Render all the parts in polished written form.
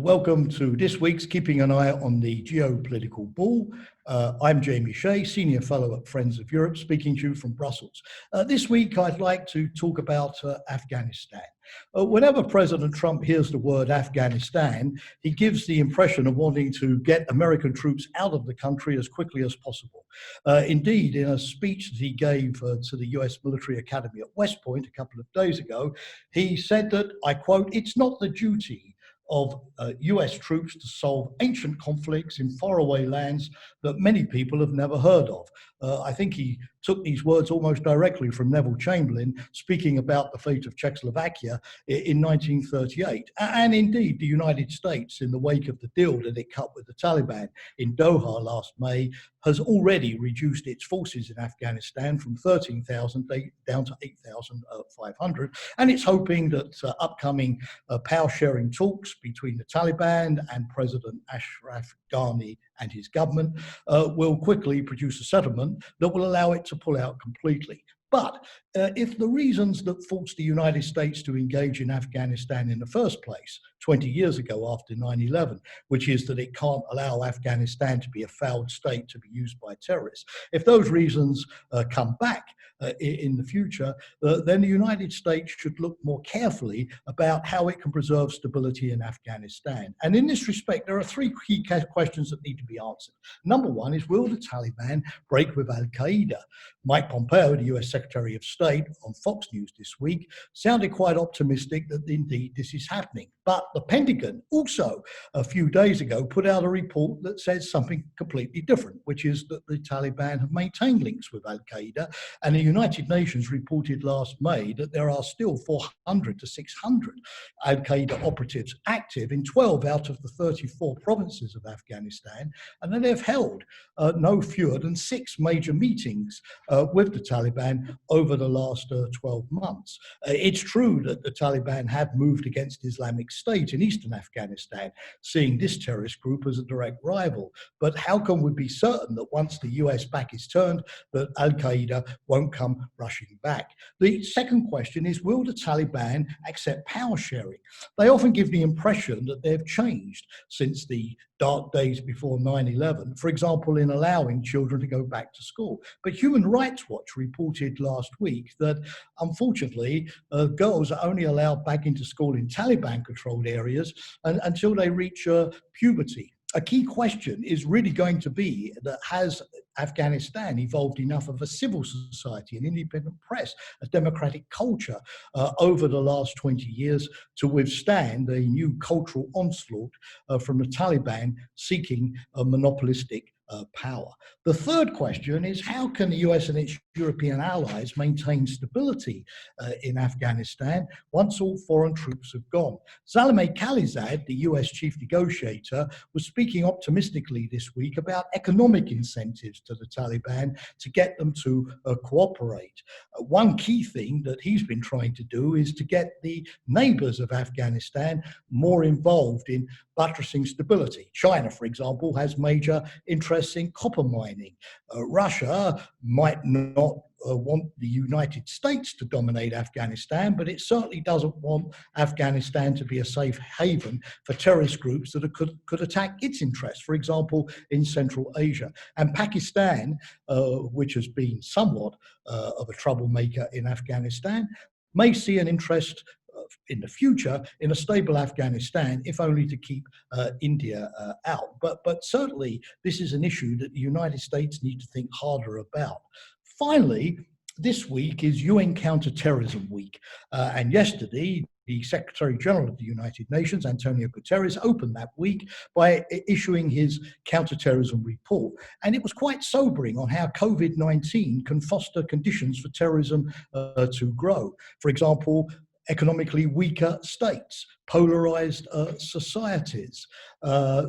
Welcome to this week's Keeping an Eye on the Geopolitical Ball. I'm Jamie Shea, Senior Fellow at Friends of Europe, speaking to you from Brussels. This week, I'd like to talk about Afghanistan. Whenever President Trump hears the word Afghanistan, he gives the impression of wanting to get American troops out of the country as quickly as possible. Indeed, in a speech that he gave to the US Military Academy at West Point a couple of days ago, he said that, I quote, "It's not the duty of US troops to solve ancient conflicts in faraway lands that many people have never heard of." I think he took these words almost directly from Neville Chamberlain speaking about the fate of Czechoslovakia in 1938. And indeed, the United States, in the wake of the deal that it cut with the Taliban in Doha last May, has already reduced its forces in Afghanistan from 13,000 down to 8,500. And it's hoping that upcoming power sharing talks between the Taliban and President Ashraf Ghani and his government will quickly produce a settlement that will allow it to pull out completely. But if the reasons that forced the United States to engage in Afghanistan in the first place 20 years ago after 9/11, which is that it can't allow Afghanistan to be a failed state to be used by terrorists, if those reasons come back in the future, then the United States should look more carefully about how it can preserve stability in Afghanistan. And in this respect, there are three key questions that need to be answered. Number one is, will the Taliban break with Al-Qaeda? Mike Pompeo, the US Secretary of State, on Fox News this week, sounded quite optimistic that indeed this is happening. But the Pentagon also a few days ago put out a report that says something completely different, which is that the Taliban have maintained links with Al-Qaeda. And the United Nations reported last May that there are still 400 to 600 Al-Qaeda operatives active in 12 out of the 34 provinces of Afghanistan. And then they've held no fewer than 6 major meetings with the Taliban over the last 12 months. It's true that the Taliban have moved against Islamic State in eastern Afghanistan, seeing this terrorist group as a direct rival. But how can we be certain that once the US back is turned, that Al-Qaeda won't come rushing back? The second question is, will the Taliban accept power sharing? They often give the impression that they've changed since the dark days before 9/11, for example, in allowing children to go back to school. But Human Rights Watch reported last week that, unfortunately, girls are only allowed back into school in Taliban-controlled areas until they reach puberty. A key question is really going to be that has Afghanistan evolved enough of a civil society, an independent press, a democratic culture over the last 20 years to withstand a new cultural onslaught from the Taliban seeking a monopolistic power. The third question is, how can the US and its European allies maintain stability in Afghanistan once all foreign troops have gone? Zalmay Khalilzad, the US chief negotiator, was speaking optimistically this week about economic incentives to the Taliban to get them to cooperate. One key thing that he's been trying to do is to get the neighbors of Afghanistan more involved in buttressing stability. China, for example, has major interests in copper mining. Russia might not want the United States to dominate Afghanistan, but it certainly doesn't want Afghanistan to be a safe haven for terrorist groups that could attack its interests, for example, in Central Asia. And Pakistan, which has been somewhat of a troublemaker in Afghanistan, may see an interest in the future in a stable Afghanistan, if only to keep India out. But certainly this is an issue that the United States need to think harder about. Finally, this week is UN Counterterrorism Week. And yesterday, the Secretary General of the United Nations, Antonio Guterres, opened that week by issuing his counterterrorism report. And it was quite sobering on how COVID-19 can foster conditions for terrorism to grow. For example, economically weaker states, polarized societies,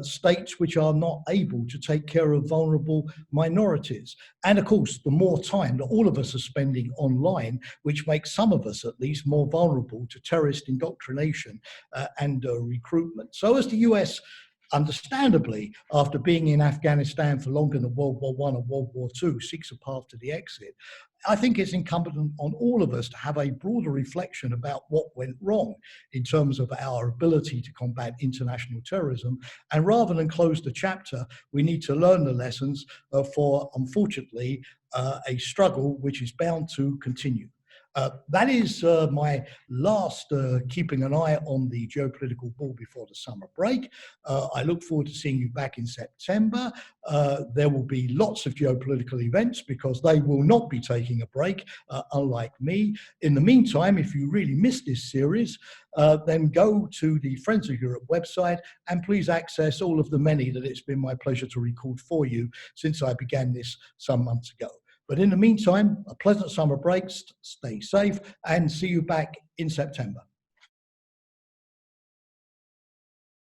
states which are not able to take care of vulnerable minorities. And of course, the more time that all of us are spending online, which makes some of us at least more vulnerable to terrorist indoctrination and recruitment. So as the US understandably, after being in Afghanistan for longer than World War I and World War II, seeks a path to the exit. I think it's incumbent on all of us to have a broader reflection about what went wrong in terms of our ability to combat international terrorism. And rather than close the chapter, we need to learn the lessons for, unfortunately, a struggle which is bound to continue. That is my last keeping an eye on the geopolitical ball before the summer break. I look forward to seeing you back in September. There will be lots of geopolitical events because they will not be taking a break, unlike me. In the meantime, if you really missed this series, then go to the Friends of Europe website and please access all of the many that it's been my pleasure to record for you since I began this some months ago. But in the meantime, a pleasant summer break, stay safe, and see you back in September.